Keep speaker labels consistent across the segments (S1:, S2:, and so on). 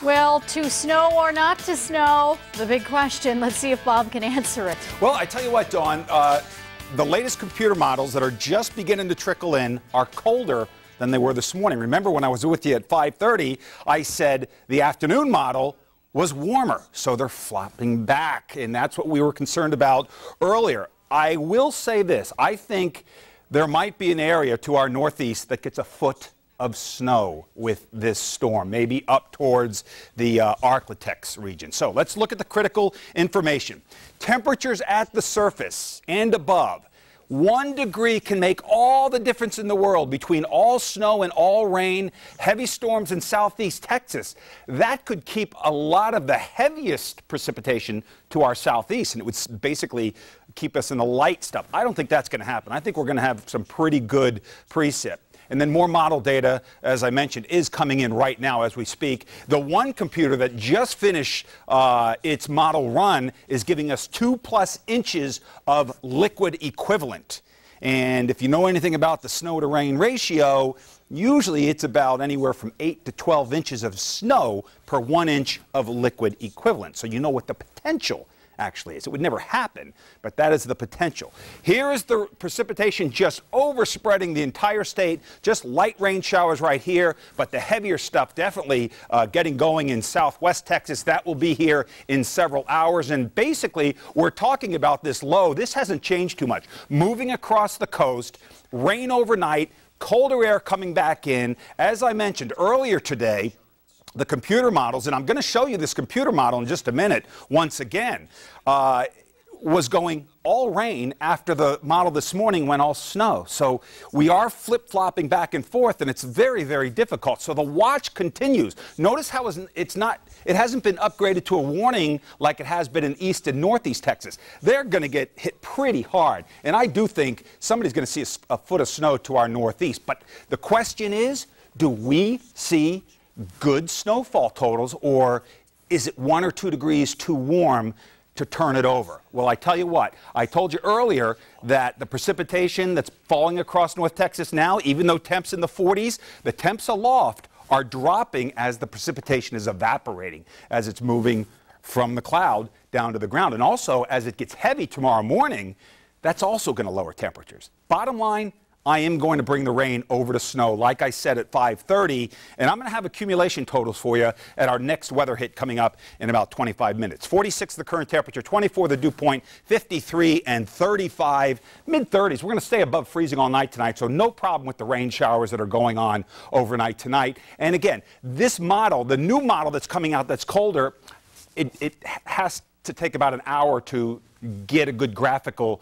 S1: Well, to snow or not to snow? The big question. Let's see if Bob can answer it.
S2: Well, I tell you what, Dawn, the latest computer models that are just beginning to trickle in are colder than they were this morning. Remember when I was with you at 5:30, I said the afternoon model was warmer, so they're flopping back, and that's what we were concerned about earlier. I will say this. I think there might be an area to our northeast that gets a foot of snow with this storm, maybe up towards the Arklatex region. So let's look at the critical information. Temperatures at the surface and above. 1 degree can make all the difference in the world between all snow and all rain, heavy storms in southeast Texas. That could keep a lot of the heaviest precipitation to our southeast, and it would basically keep us in the light stuff. I don't think that's going to happen. I think we're going to have some pretty good precip. And then more model data, as I mentioned, is coming in right now as we speak. The one computer that just finished its model run is giving us 2+ inches of liquid equivalent. And if you know anything about the snow to rain ratio, usually it's about anywhere from 8 to 12 inches of snow per 1 inch of liquid equivalent. So you know what the potential actually is. It would never happen, but that is the potential. Here is the precipitation just overspreading the entire state, just light rain showers right here, but the heavier stuff definitely getting going in southwest Texas. That will be here in several hours, and basically we're talking about this low. This hasn't changed too much. Moving across the coast, rain overnight, colder air coming back in. As I mentioned earlier today, the computer models, and I'm going to show you this computer model in just a minute once again, was going all rain after the model this morning went all snow. So we are flip-flopping back and forth, and it's very, very difficult. So the watch continues. Notice how it hasn't been upgraded to a warning like it has been in east and northeast Texas. They're going to get hit pretty hard, and I do think somebody's going to see a foot of snow to our northeast. But the question is, do we see good snowfall totals, or is it 1 or 2 degrees too warm to turn it over? Well, I tell you what, I told you earlier that the precipitation that's falling across North Texas now, even though temps in the 40s, the temps aloft are dropping as the precipitation is evaporating, as it's moving from the cloud down to the ground. And also, as it gets heavy tomorrow morning, that's also going to lower temperatures. Bottom line, I am going to bring the rain over to snow, like I said, at 5:30, and I'm going to have accumulation totals for you at our next weather hit coming up in about 25 minutes. 46 the current temperature, 24 the dew point, 53 and 35, mid-30s. We're going to stay above freezing all night tonight, so no problem with the rain showers that are going on overnight tonight. And again, this model, the new model that's coming out that's colder, it has to take about an hour to get a good graphical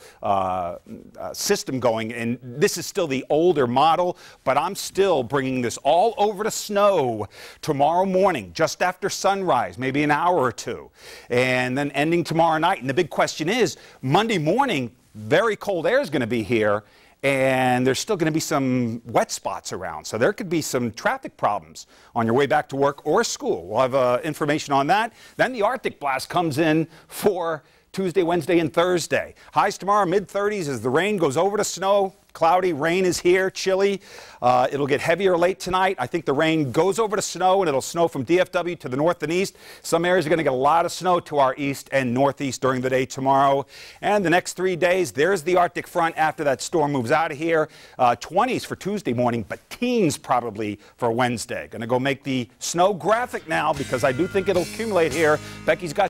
S2: system going, and this is still the older model, but I'm still bringing this all over to snow tomorrow morning, just after sunrise, maybe an hour or two, and then ending tomorrow night. And the big question is, Monday morning, very cold air is going to be here, and there's still going to be some wet spots around. So there could be some traffic problems on your way back to work or school. We'll have information on that. Then the Arctic blast comes in for Tuesday, Wednesday, and Thursday. Highs tomorrow, mid-30s as the rain goes over to snow. Cloudy, rain is here, chilly. It'll get heavier late tonight. I think the rain goes over to snow, and it'll snow from DFW to the north and east. Some areas are going to get a lot of snow to our east and northeast during the day tomorrow. And the next 3 days, there's the Arctic front after that storm moves out of here. 20s for Tuesday morning, but teens probably for Wednesday. Going to go make the snow graphic now because I do think it'll accumulate here. Becky's got